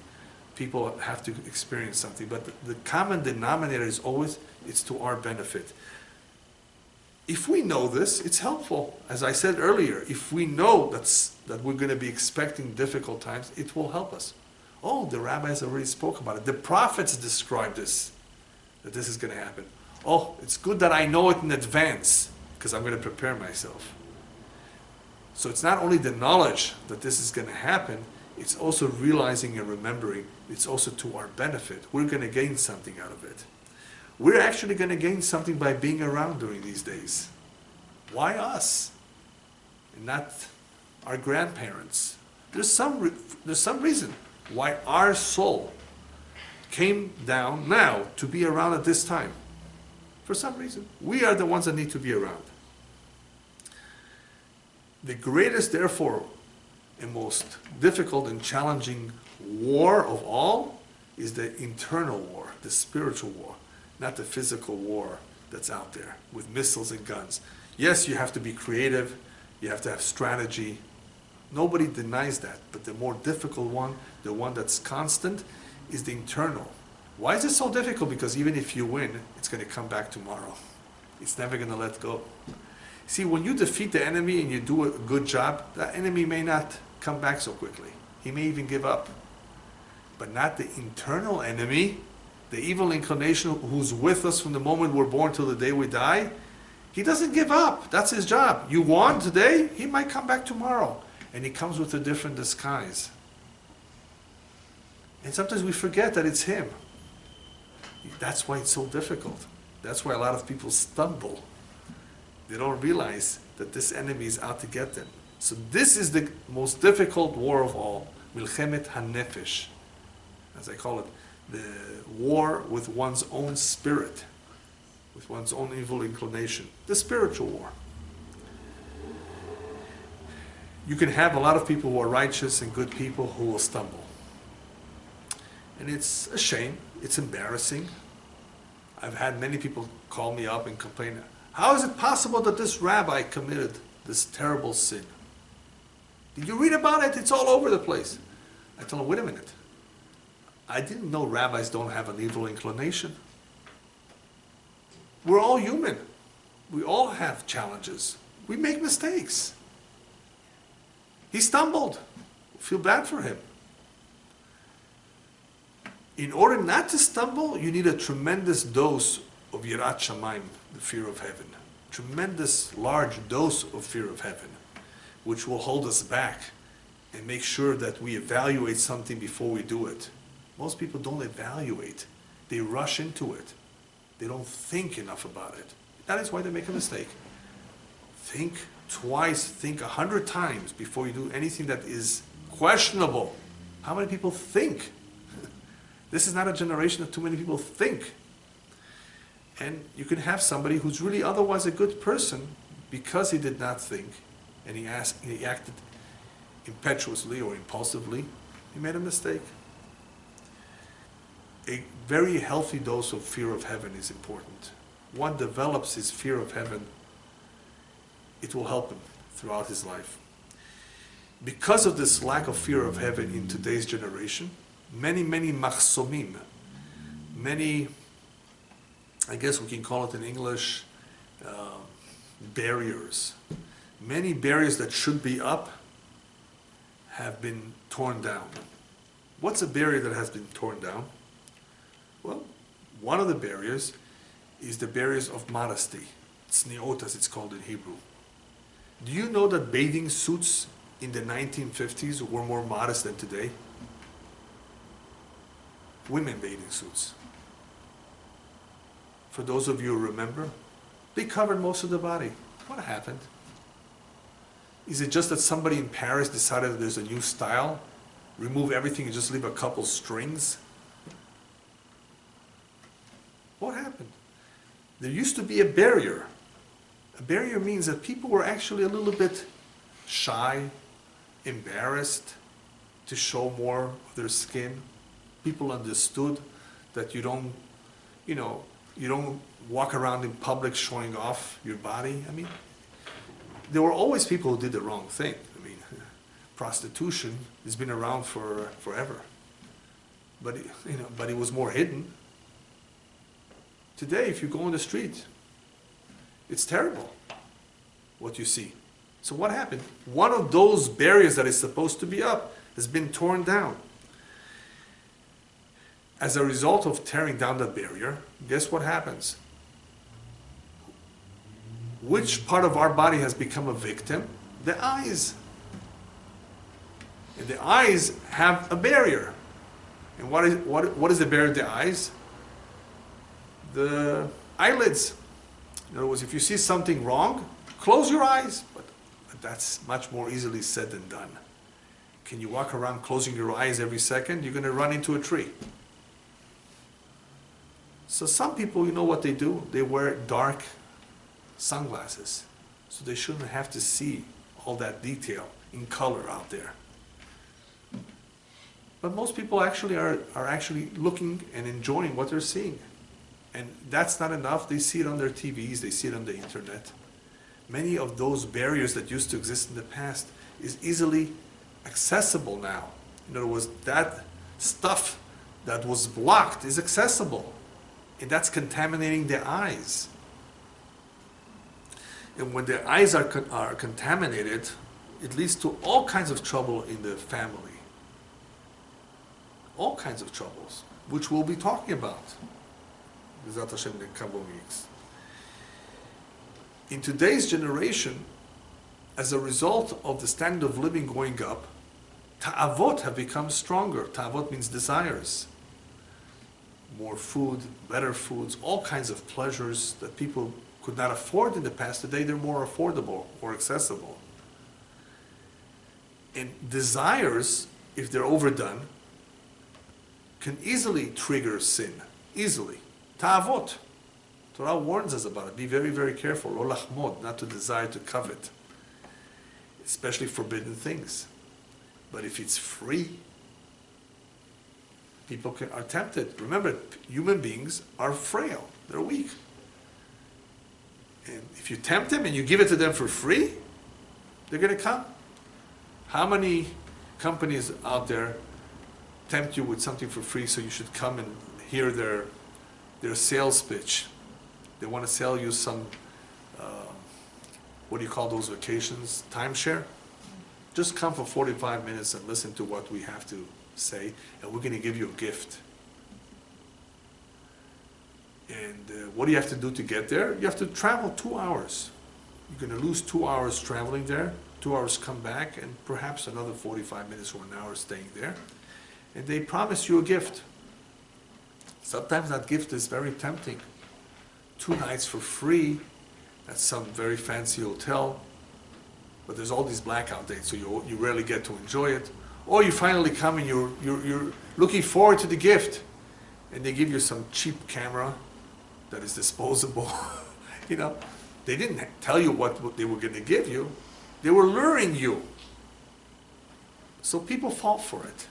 S1: people have to experience something, but the common denominator is always, it's to our benefit. If we know this, it's helpful. As I said earlier, if we know that we're going to be expecting difficult times, it will help us. Oh, the rabbis already spoke about it. The prophets described this, that this is going to happen. Oh, it's good that I know it in advance, because I'm going to prepare myself. So it's not only the knowledge that this is going to happen, it's also realizing and remembering it's also to our benefit. We're going to gain something out of it. We're actually going to gain something by being around during these days. Why us? And not our grandparents. There's some reason why our soul came down now to be around at this time. For some reason. We are the ones that need to be around. The greatest, therefore, and most difficult and challenging war of all is the internal war, the spiritual war, not the physical war that's out there with missiles and guns. Yes, you have to be creative, you have to have strategy. Nobody denies that, but the more difficult one, the one that's constant, is the internal. Why is it so difficult? Because even if you win, it's going to come back tomorrow. It's never going to let go. See, when you defeat the enemy and you do a good job, that enemy may not come back so quickly. He may even give up. But not the internal enemy, the evil inclination who's with us from the moment we're born till the day we die. He doesn't give up. That's his job. You won today, he might come back tomorrow. And he comes with a different disguise. And sometimes we forget that it's him. That's why it's so difficult. That's why a lot of people stumble. They don't realize that this enemy is out to get them. So this is the most difficult war of all. Milchemet HaNefesh, as I call it. The war with one's own spirit, with one's own evil inclination. The spiritual war. You can have a lot of people who are righteous and good people who will stumble. And it's a shame. It's embarrassing. I've had many people call me up and complain, how is it possible that this rabbi committed this terrible sin? Did you read about it? It's all over the place. I tell them, wait a minute. I didn't know rabbis don't have an evil inclination. We're all human. We all have challenges. We make mistakes. He stumbled. Feel bad for him. In order not to stumble, you need a tremendous dose of Yirat Shamayim, the fear of heaven. Tremendous, large dose of fear of heaven, which will hold us back and make sure that we evaluate something before we do it. Most people don't evaluate. They rush into it. They don't think enough about it. That is why they make a mistake. Think twice, think 100 times before you do anything that is questionable. How many people think? This is not a generation that too many people think. And you can have somebody who's really otherwise a good person because he did not think and he acted impetuously or impulsively. He made a mistake. A very healthy dose of fear of heaven is important. One develops his fear of heaven, it will help him throughout his life. Because of this lack of fear of heaven in today's generation, many machsomim, many, I guess we can call it in English, barriers. Many barriers that should be up have been torn down. What's a barrier that has been torn down? Well, one of the barriers is the barriers of modesty. Tzniot, as it's called in Hebrew. Do you know that bathing suits in the 1950s were more modest than today? Women bathing suits. For those of you who remember, they covered most of the body. What happened? Is it just that somebody in Paris decided that there's a new style? Remove everything and just leave a couple strings? What happened? There used to be a barrier. A barrier means that people were actually a little bit shy, embarrassed to show more of their skin. People understood that you don't walk around in public showing off your body. I mean, there were always people who did the wrong thing. I mean, prostitution has been around for forever, but it was more hidden. Today, if you go on the street, it's terrible what you see. So what happened? One of those barriers that is supposed to be up has been torn down. As a result of tearing down that barrier, guess what happens? Which part of our body has become a victim? The eyes. And the eyes have a barrier. And what is the barrier of the eyes? The eyelids. In other words, if you see something wrong, close your eyes. But that's much more easily said than done. Can you walk around closing your eyes every second? You're going to run into a tree. So some people, you know what they do? They wear dark sunglasses. So they shouldn't have to see all that detail in color out there. But most people actually are actually looking and enjoying what they're seeing. And that's not enough. They see it on their TVs, they see it on the internet. Many of those barriers that used to exist in the past is easily accessible now. In other words, that stuff that was blocked is accessible. And that's contaminating the eyes. And when the eyes are contaminated, it leads to all kinds of trouble in the family. All kinds of troubles, which we'll be talking about in a couple of weeks. In today's generation, as a result of the standard of living going up, ta'avot have become stronger. Ta'avot means desires. More food, better foods, all kinds of pleasures that people could not afford in the past. Today they're more affordable, more accessible. And desires, if they're overdone, can easily trigger sin. Easily. Ta'avot. Torah warns us about it. Be very, very careful. Lo lachmod, not to desire to covet. Especially forbidden things. But if it's free, people are tempted. Remember, human beings are frail. They're weak. And if you tempt them and you give it to them for free, they're going to come. How many companies out there tempt you with something for free so you should come and hear their sales pitch? They want to sell you some, what do you call those vacations? Timeshare? Just come for 45 minutes and listen to what we have to say, and we're going to give you a gift. And what do you have to do to get there? You have to travel 2 hours. You're going to lose 2 hours traveling there, 2 hours come back, and perhaps another 45 minutes or an hour staying there. And they promise you a gift. Sometimes that gift is very tempting. 2 nights for free at some very fancy hotel, but there's all these blackout dates, so you rarely get to enjoy it. Or you finally come and you're looking forward to the gift, and they give you some cheap camera that is disposable. You know, they didn't tell you what they were going to give you. They were luring you. So people fall for it.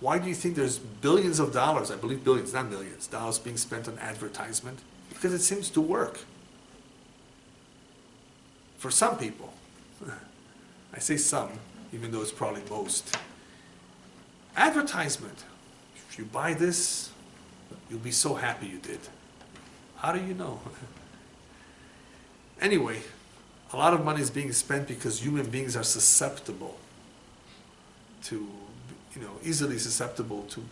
S1: Why do you think there's billions of dollars, I believe billions, not millions, dollars being spent on advertisement? Because it seems to work. For some people. I say some, even though it's probably most. Advertisement. If you buy this, you'll be so happy you did. How do you know? Anyway, a lot of money is being spent because human beings are susceptible to, easily susceptible to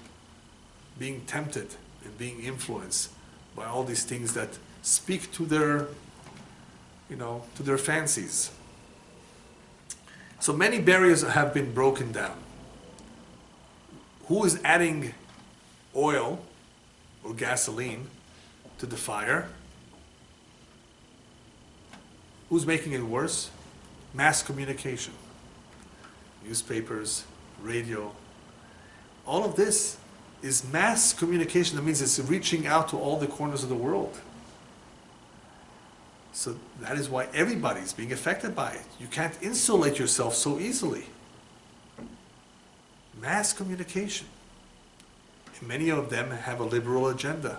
S1: being tempted and being influenced by all these things that speak to their, to their fancies. So many barriers have been broken down. Who is adding oil or gasoline to the fire? Who's making it worse? mass communication. Newspapers, radio, all of this is mass communication. That means it's reaching out to all the corners of the world. So that is why everybody's being affected by it. You can't insulate yourself so easily. Mass communication. And many of them have a liberal agenda,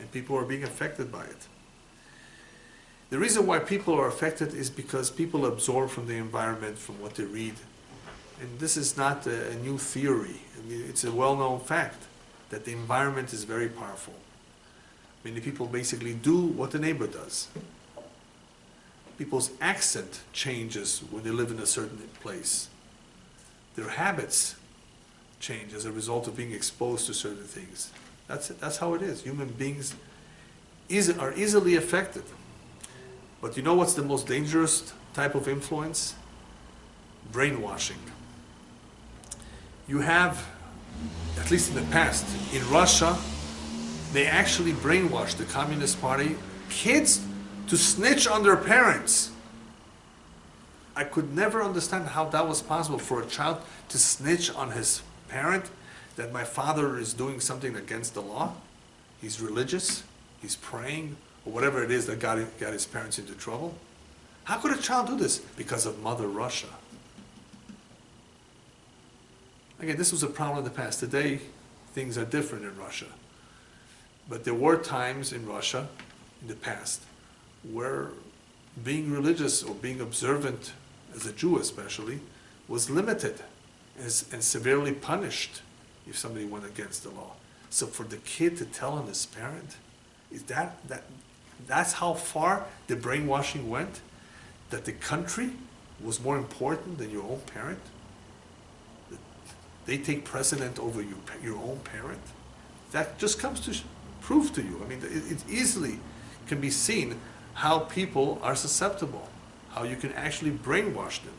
S1: and people are being affected by it. The reason why people are affected is because people absorb from the environment, from what they read. And this is not a new theory. I mean, it's a well-known fact that the environment is very powerful. Many people basically do what the neighbor does. People's accent changes when they live in a certain place. Their habits change as a result of being exposed to certain things. That's how it is. Human beings are easily affected. But you know what's the most dangerous type of influence? Brainwashing. You have, at least in the past, in Russia, they actually brainwashed the Communist Party, kids to snitch on their parents. I could never understand how that was possible for a child to snitch on his parent, that my father is doing something against the law. He's religious, he's praying, or whatever it is that got his parents into trouble. How could a child do this? Because of Mother Russia. Again, this was a problem in the past. Today, things are different in Russia. But there were times in Russia, in the past, where being religious or being observant, as a Jew especially, was limited and severely punished if somebody went against the law. So for the kid to tell on his parent, that's how far the brainwashing went? That the country was more important than your own parent? That they take precedent over your own parent? That just comes to prove to you. I mean, it easily can be seen how people are susceptible, how you can actually brainwash them.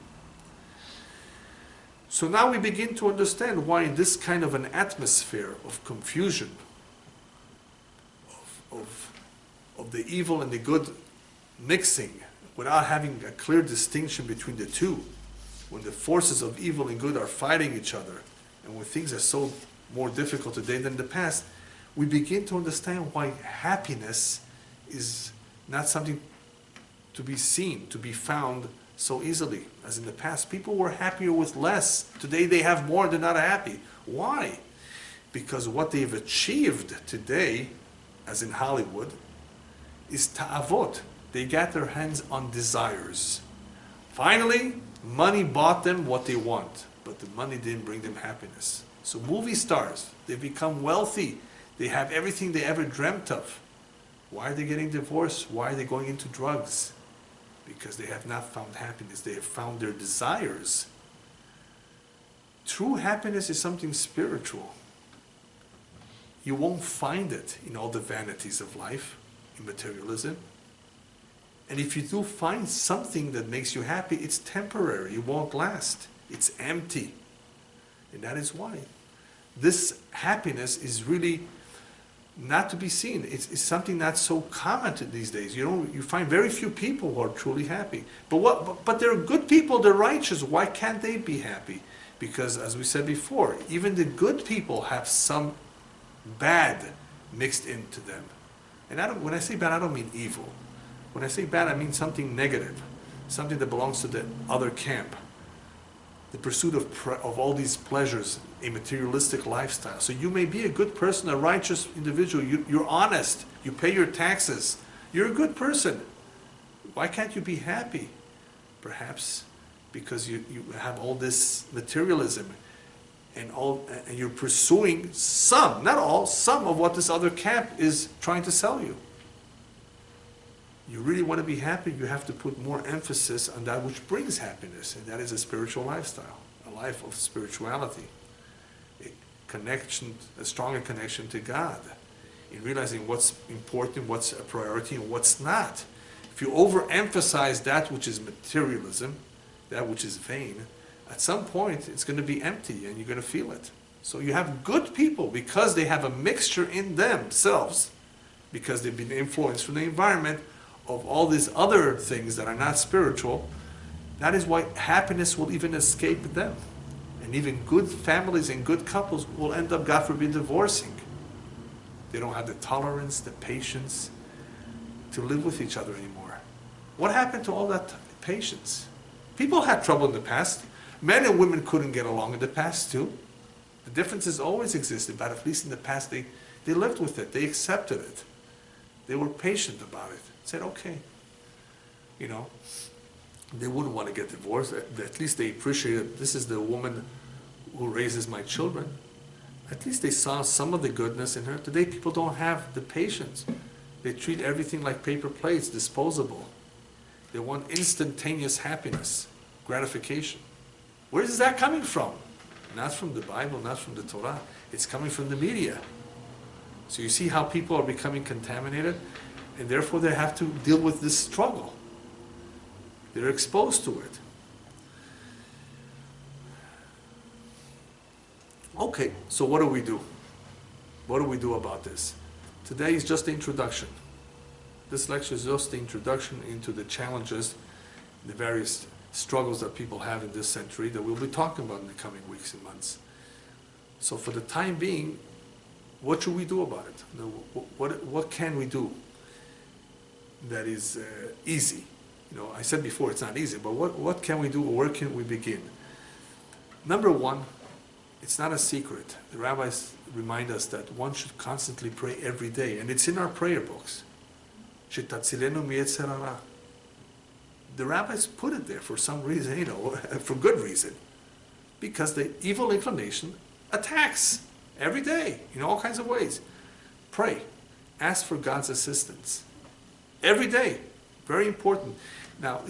S1: So now we begin to understand why in this kind of an atmosphere of confusion, of the evil and the good mixing, without having a clear distinction between the two, when the forces of evil and good are fighting each other, and when things are so more difficult today than in the past, we begin to understand why happiness is not something to be seen, to be found so easily as in the past. People were happier with less. Today they have more, they're not happy. Why? Because what they've achieved today, as in Hollywood, is ta'avot. They got their hands on desires. Finally, money bought them what they want, but the money didn't bring them happiness. So movie stars, they become wealthy. They have everything they ever dreamt of. Why are they getting divorced? Why are they going into drugs? Because they have not found happiness. They have found their desires. True happiness is something spiritual. You won't find it in all the vanities of life, in materialism. And if you do find something that makes you happy, it's temporary. It won't last. It's empty. And that is why. This happiness is really not to be seen. It's something not so common these days. You find very few people who are truly happy. But they're good people, they're righteous. Why can't they be happy? Because as we said before, even the good people have some bad mixed into them. And when I say bad, I don't mean evil. When I say bad, I mean something negative, something that belongs to the other camp. The pursuit of all these pleasures, a materialistic lifestyle. So you may be a good person, a righteous individual, you're honest, you pay your taxes, you're a good person. Why can't you be happy? Perhaps because you have all this materialism and you're pursuing some, not all, some of what this other camp is trying to sell you. You really want to be happy, you have to put more emphasis on that which brings happiness, and that is a spiritual lifestyle, a life of spirituality, a stronger connection to God, in realizing what's important, what's a priority, and what's not. If you overemphasize that which is materialism, that which is vain, at some point it's going to be empty and you're going to feel it. So you have good people because they have a mixture in themselves, because they've been influenced from the environment of all these other things that are not spiritual. That is why happiness will even escape them. And even good families and good couples will end up, God forbid, divorcing. They don't have the tolerance, the patience to live with each other anymore. What happened to all that patience? People had trouble in the past. Men and women couldn't get along in the past too. The differences always existed, but at least in the past they lived with it. They accepted it. They were patient about it. Said, okay. You know, they wouldn't want to get divorced. At least they appreciated, this is the woman who raises my children. At least they saw some of the goodness in her. Today people don't have the patience. They treat everything like paper plates, disposable. They want instantaneous happiness, gratification. Where is that coming from? Not from the Bible, not from the Torah. It's coming from the media. So you see how people are becoming contaminated, and therefore they have to deal with this struggle. They're exposed to it. Okay, so what do we do? What do we do about this? Today is just the introduction. This lecture is just the introduction into the challenges, the various struggles that people have in this century that we'll be talking about in the coming weeks and months. So for the time being, what should we do about it? You know, what can we do that is easy? You know, I said before it's not easy, but what can we do, or where can we begin? Number one, it's not a secret. The rabbis remind us that one should constantly pray every day, and it's in our prayer books. Shetatzilenu miyetzer hara. The rabbis put it there for some reason, you know, for good reason. Because the evil inclination attacks every day in all kinds of ways. Pray. Ask for God's assistance. Every day. Very important. Now,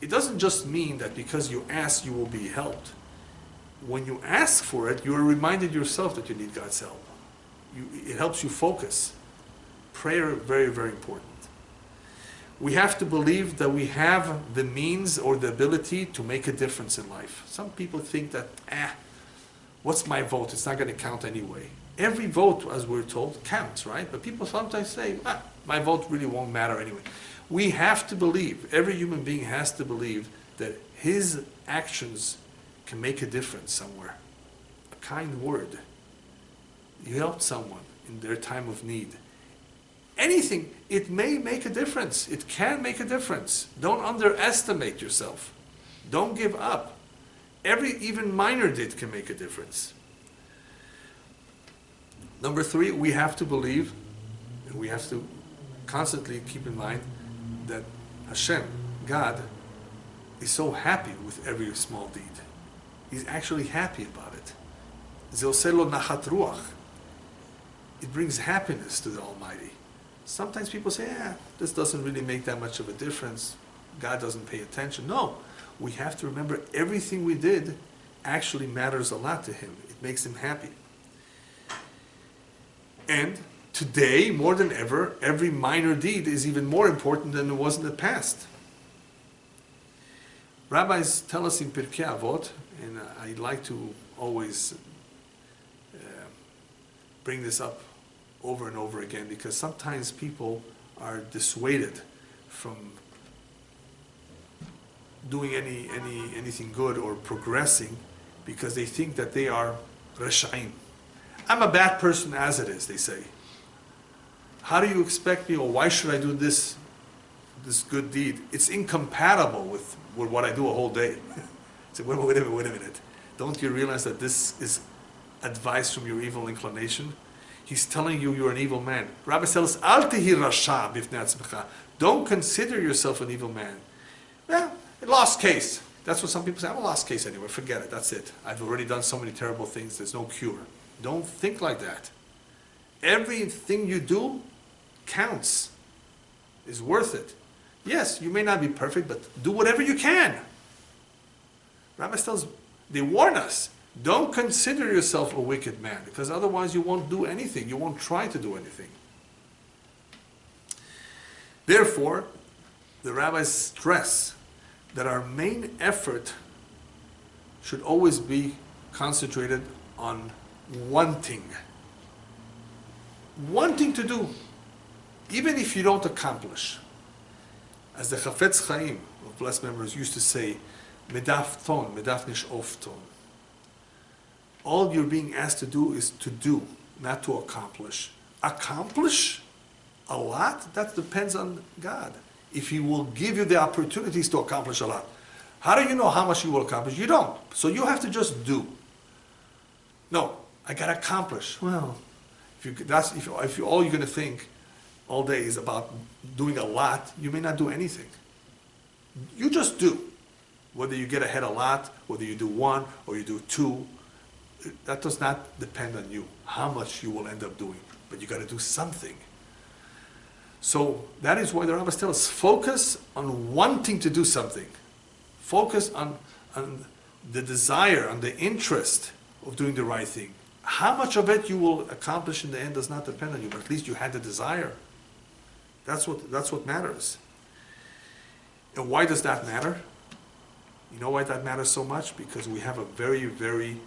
S1: it doesn't just mean that because you ask, you will be helped. When you ask for it, you are reminded yourself that you need God's help. It helps you focus. Prayer, very, very important. We have to believe that we have the means or the ability to make a difference in life. Some people think that, what's my vote? It's not going to count anyway. Every vote, as we're told, counts, right? But people sometimes say, my vote really won't matter anyway. We have to believe, every human being has to believe that his actions can make a difference somewhere. A kind word. You helped someone in their time of need. Anything, it may make a difference. It can make a difference. Don't underestimate yourself. Don't give up. Even minor deed can make a difference. Number three, we have to believe, and we have to constantly keep in mind that Hashem, God, is so happy with every small deed. He's actually happy about it. Zeoselo nachat ruach. It brings happiness to the Almighty. Sometimes people say, this doesn't really make that much of a difference. God doesn't pay attention. No, we have to remember everything we did actually matters a lot to Him. It makes Him happy. And today, more than ever, every minor deed is even more important than it was in the past. Rabbis tell us in Pirkei Avot, and I like to always bring this up over and over again, because sometimes people are dissuaded from doing anything good or progressing because they think that they are Rasha'im. I'm a bad person as it is, they say. How do you expect me, or why should I do this good deed? It's incompatible with what I do a whole day. So wait a minute. Don't you realize that this is advice from your evil inclination? He's telling you you're an evil man. Rabbi tells us, Al tehi rasha bifnei atzmecha. Don't consider yourself an evil man. Well, a lost case. That's what some people say. I'm a lost case anyway. Forget it. That's it. I've already done so many terrible things. There's no cure. Don't think like that. Everything you do counts. Is worth it. Yes, you may not be perfect, but do whatever you can. Rabbi tells, they warn us. Don't consider yourself a wicked man, because otherwise you won't do anything. You won't try to do anything. Therefore, the rabbis stress that our main effort should always be concentrated on wanting. Wanting to do, even if you don't accomplish. As the Chafetz Chaim of blessed members used to say, medaf ton, medaf nish of ton. All you're being asked to do is to do, not to accomplish. Accomplish a lot? That depends on God. If He will give you the opportunities to accomplish a lot. How do you know how much you will accomplish? You don't. So you have to just do. No, I got to accomplish. Well, if all you're going to think all day is about doing a lot, you may not do anything. You just do. Whether you get ahead a lot, whether you do one or you do two, that does not depend on you, how much you will end up doing. But you got to do something. So that is why the rabbis tell us, focus on wanting to do something. Focus on the desire, on the interest of doing the right thing. How much of it you will accomplish in the end does not depend on you, but at least you had the desire. That's what matters. And why does that matter? You know why that matters so much? Because we have a very, very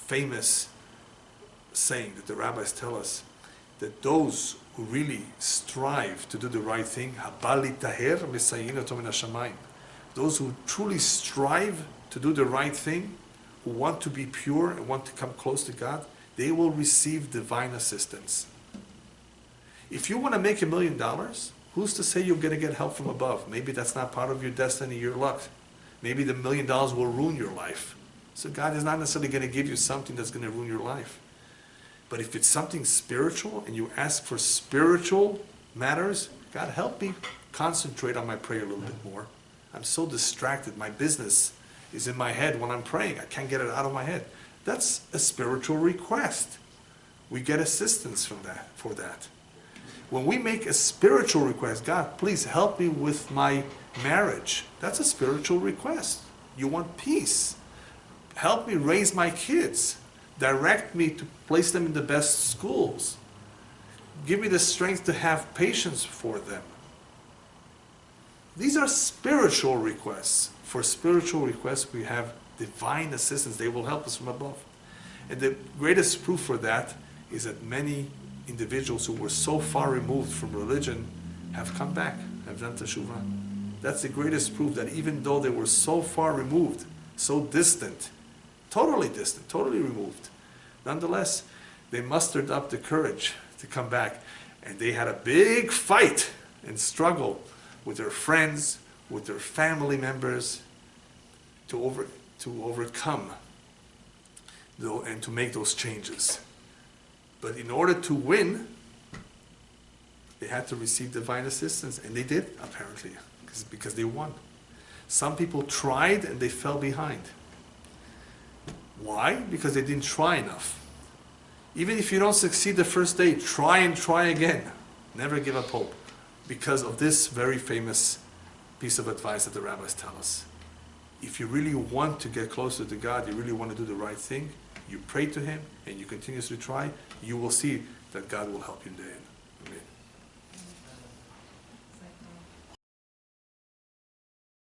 S1: famous saying that the rabbis tell us, that those who really strive to do the right thing, those who truly strive to do the right thing, who want to be pure and want to come close to God, they will receive divine assistance. If you want to make $1 million, who's to say you're going to get help from above? Maybe that's not part of your destiny, your luck. Maybe the $1 million will ruin your life. So God is not necessarily going to give you something that's going to ruin your life. But if it's something spiritual and you ask for spiritual matters, God, help me concentrate on my prayer a little bit more. I'm so distracted. My business is in my head when I'm praying. I can't get it out of my head. That's a spiritual request. We get assistance for that. When we make a spiritual request, God, please help me with my marriage. That's a spiritual request. You want peace. Help me raise my kids. Direct me to place them in the best schools. Give me the strength to have patience for them. These are spiritual requests. For spiritual requests, we have divine assistance. They will help us from above. And the greatest proof for that is that many individuals who were so far removed from religion have come back, have done teshuvah. That's the greatest proof that even though they were so far removed, so distant, totally removed, nonetheless, they mustered up the courage to come back. And they had a big fight and struggle with their friends, with their family members, to overcome and to make those changes. But in order to win, they had to receive divine assistance, and they did, apparently, because they won. Some people tried and they fell behind. Why? Because they didn't try enough. Even if you don't succeed the first day, try and try again. Never give up hope. Because of this very famous piece of advice that the rabbis tell us. If you really want to get closer to God, you really want to do the right thing, you pray to Him and you continuously try, you will see that God will help you in the end.